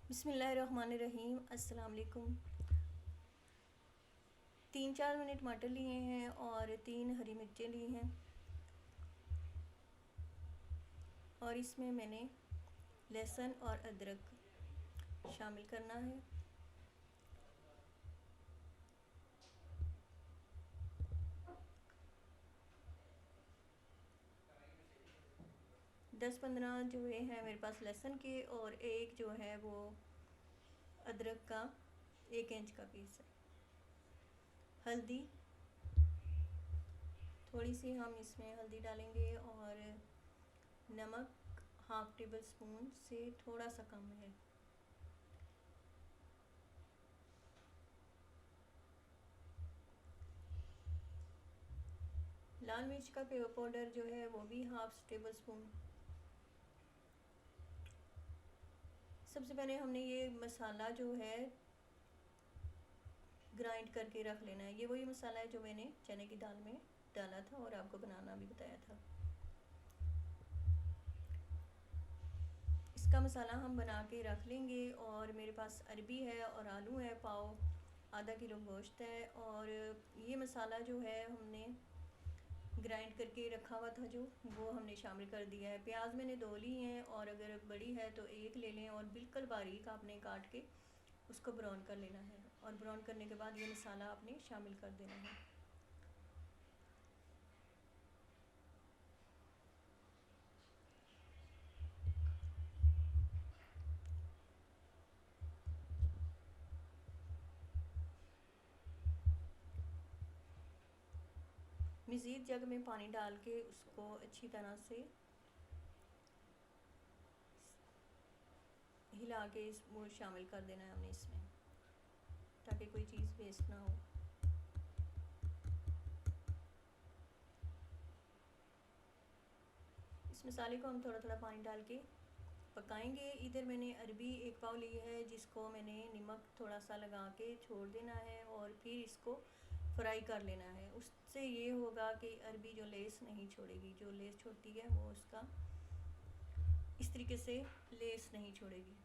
बिस्मिल्लाहिर्रहमानिर्रहीम। अस्सलाम वालेकुम। 3-4 मिनट मटर लिए हैं और 3 हरी मिर्चें ली हैं और इसमें मैंने लहसुन और अदरक शामिल करना है। दस 15 जो हैं मेरे पास लहसुन के और एक जो है वो अदरक का 1 इंच का पीस है। हल्दी, थोड़ी सी हम इसमें हल्दी डालेंगे और नमक हाफ़ टेबल स्पून से थोड़ा सा कम है। लाल मिर्च का पाउडर जो है वो भी हाफ़ टेबल स्पून। सबसे पहले हमने ये मसाला जो है ग्राइंड करके रख लेना है। ये वही मसाला है जो मैंने चने की दाल में डाला था और आपको बनाना भी बताया था। इसका मसाला हम बना के रख लेंगे। और मेरे पास अरबी है और आलू है पाव, आधा किलो गोश्त है और ये मसाला जो है हमने ग्राइंड करके रखा हुआ था जो वो हमने शामिल कर दिया है। प्याज मैंने 2 ली हैं और अगर बड़ी है तो 1 ले लें और बिल्कुल बारीक आपने काट के उसको ब्राउन कर लेना है और ब्राउन करने के बाद ये मसाला आपने शामिल कर देना है। मज़ीद जग में पानी डाल के उसको अच्छी तरह से हिला के वो शामिल कर देना है हमने इसमें, ताकि कोई चीज़ वेस्ट ना हो। इस मसाले को हम थोड़ा थोड़ा पानी डाल के पकाएंगे। इधर मैंने अरबी 1 पाव ली है जिसको मैंने नमक थोड़ा सा लगा के छोड़ देना है और फिर इसको फ्राई कर लेना है। उससे ये होगा कि अरबी जो लेस नहीं छोड़ेगी, जो लेस छोड़ती है वो उसका इस तरीके से लेस नहीं छोड़ेगी।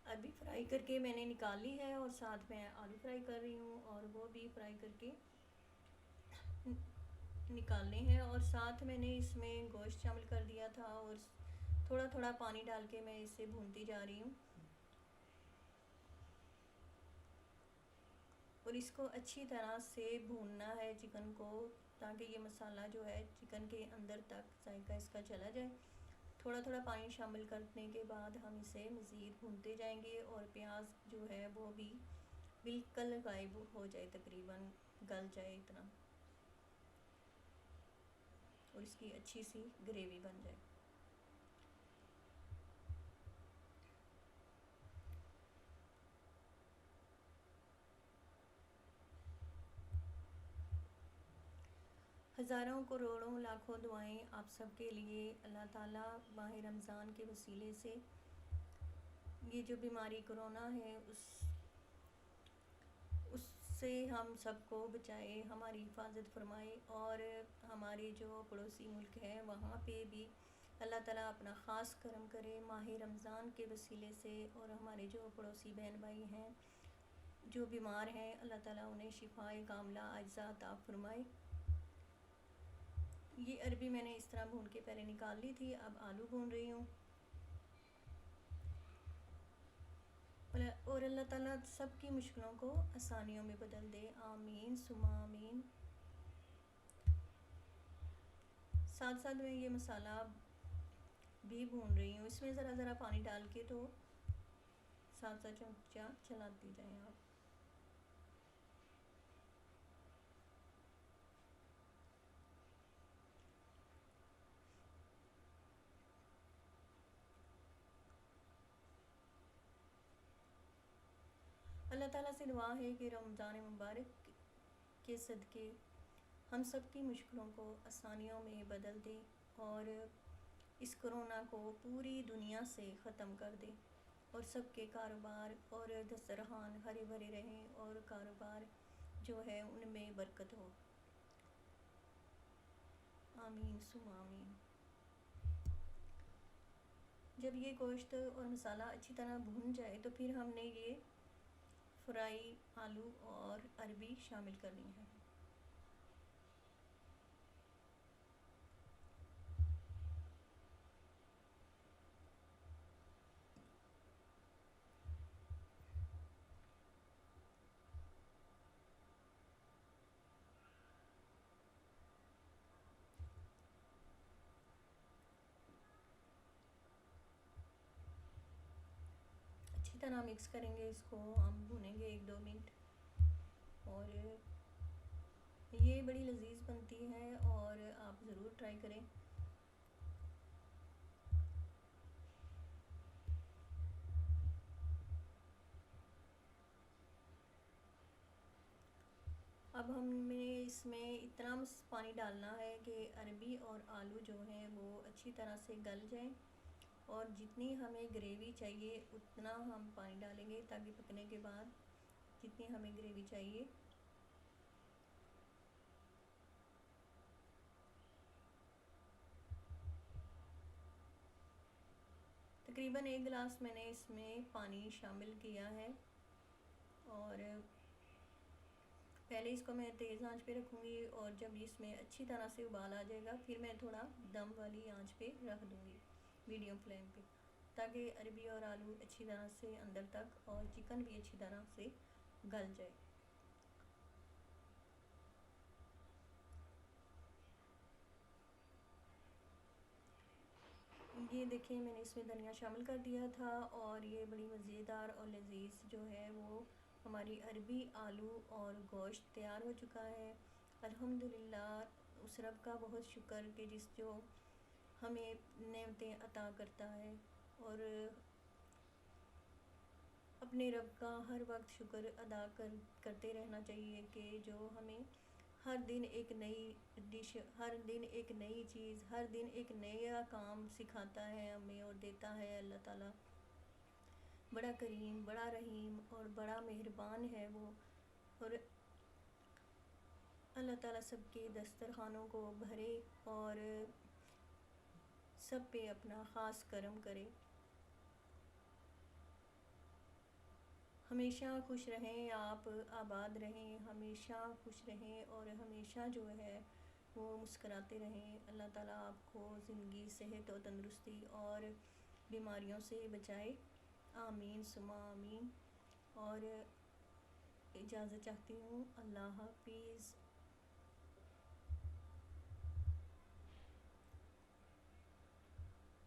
अरबी फ्राई करके मैंने निकाल ली है और साथ में आलू फ्राई कर रही हूँ और वो भी फ्राई करके निकालने हैं। और साथ मैंने इसमें गोश्त शामिल कर दिया था और थोड़ा थोड़ा पानी डाल के मैं इसे भूनती जा रही हूँ और इसको अच्छी तरह से भूनना है चिकन को, ताकि ये मसाला जो है चिकन के अंदर तक जायका इसका चला जाए। थोड़ा थोड़ा पानी शामिल करने के बाद हम इसे मज़ीद भूनते जाएंगे और प्याज जो है वो भी बिल्कुल गायब हो जाए, तकरीबन गल जाए इतना, और इसकी अच्छी सी ग्रेवी बन जाए। हज़ारों करोड़ों लाखों दुआएं आप सबके लिए। अल्लाह ताला माह रमज़ान के वसीले से ये जो बीमारी कोरोना है उससे हम सबको बचाए, हमारी हिफाजत फरमाए और हमारे जो पड़ोसी मुल्क हैं वहाँ पे भी अल्लाह ताला अपना ख़ास करम करे माह रमज़ान के वसीले से। और हमारे जो पड़ोसी बहन भाई हैं जो बीमार हैं, अल्लाह ताला उन्हें शिफाए कामला अज्जा अता फरमाए। ये अरबी मैंने इस तरह भून के पहले निकाल ली थी, अब आलू भून रही हूँ। और अल्लाह ताला सबकी मुश्किलों को आसानियों में बदल दे, आमीन सुमा आमीन। साथ साथ मैं ये मसाला भी भून रही हूँ, इसमें ज़रा ज़रा पानी डाल के तो साथ साथ चमचा चलाती जाएँ आप। अल्लाह ताला से दुआ है कि रमज़ान मुबारक के सदक़े हम सब की मुश्किलों को आसानियों में बदल दे और इस कोरोना को पूरी दुनिया से ख़त्म कर दे और सबके कारोबार और दस्तरखान हरे भरे रहें और कारोबार जो है उनमें बरकत हो। आमीन सुम आमीन। जब ये गोश्त और मसाला अच्छी तरह भून जाए तो फिर हमने ये फ्राई आलू और अरबी शामिल करनी है। अच्छी तरह मिक्स करेंगे, इसको हम भूनेंगे 1-2 मिनट। और ये बड़ी लजीज बनती है और आप ज़रूर ट्राई करें। अब हमें इसमें इतना पानी डालना है कि अरबी और आलू जो हैं वो अच्छी तरह से गल जाएं, और जितनी हमें ग्रेवी चाहिए उतना हम पानी डालेंगे, ताकि पकने के बाद जितनी हमें ग्रेवी चाहिए। तकरीबन 1 गिलास मैंने इसमें पानी शामिल किया है। और पहले इसको मैं तेज़ आंच पे रखूँगी, और जब इसमें अच्छी तरह से उबाल आ जाएगा फिर मैं थोड़ा दम वाली आंच पे रख दूँगी, मीडियम फ्लेम पे, ताकि अरबी और आलू अच्छी तरह से अंदर तक और चिकन भी अच्छी तरह से गल जाए। ये देखिए मैंने इसमें धनिया शामिल कर दिया था, और ये बड़ी मज़ेदार और लजीज जो है वो हमारी अरबी आलू और गोश्त तैयार हो चुका है। अल्हम्दुलिल्लाह, उस रब का बहुत शुक्र कि जिस जो हमें नेमतें अता करता है, और अपने रब का हर वक्त शुक्र अदा करते रहना चाहिए कि जो हमें हर दिन एक नई डिश, हर दिन एक नई चीज़, हर दिन एक नया काम सिखाता है हमें और देता है। अल्लाह ताला बड़ा करीम, बड़ा रहीम और बड़ा मेहरबान है वो। और अल्लाह ताला सबके दस्तरखानों को भरे और सब पे अपना ख़ास करम करे। हमेशा खुश रहें आप, आबाद रहें, हमेशा खुश रहें और हमेशा जो है वो मुस्कराते रहें। अल्लाह ताला आपको ज़िंदगी, सेहत और तंदुरुस्ती और बीमारियों से बचाए। आमीन सुमा आमीन। और इजाज़त चाहती हूँ। अल्लाह हाफिज़।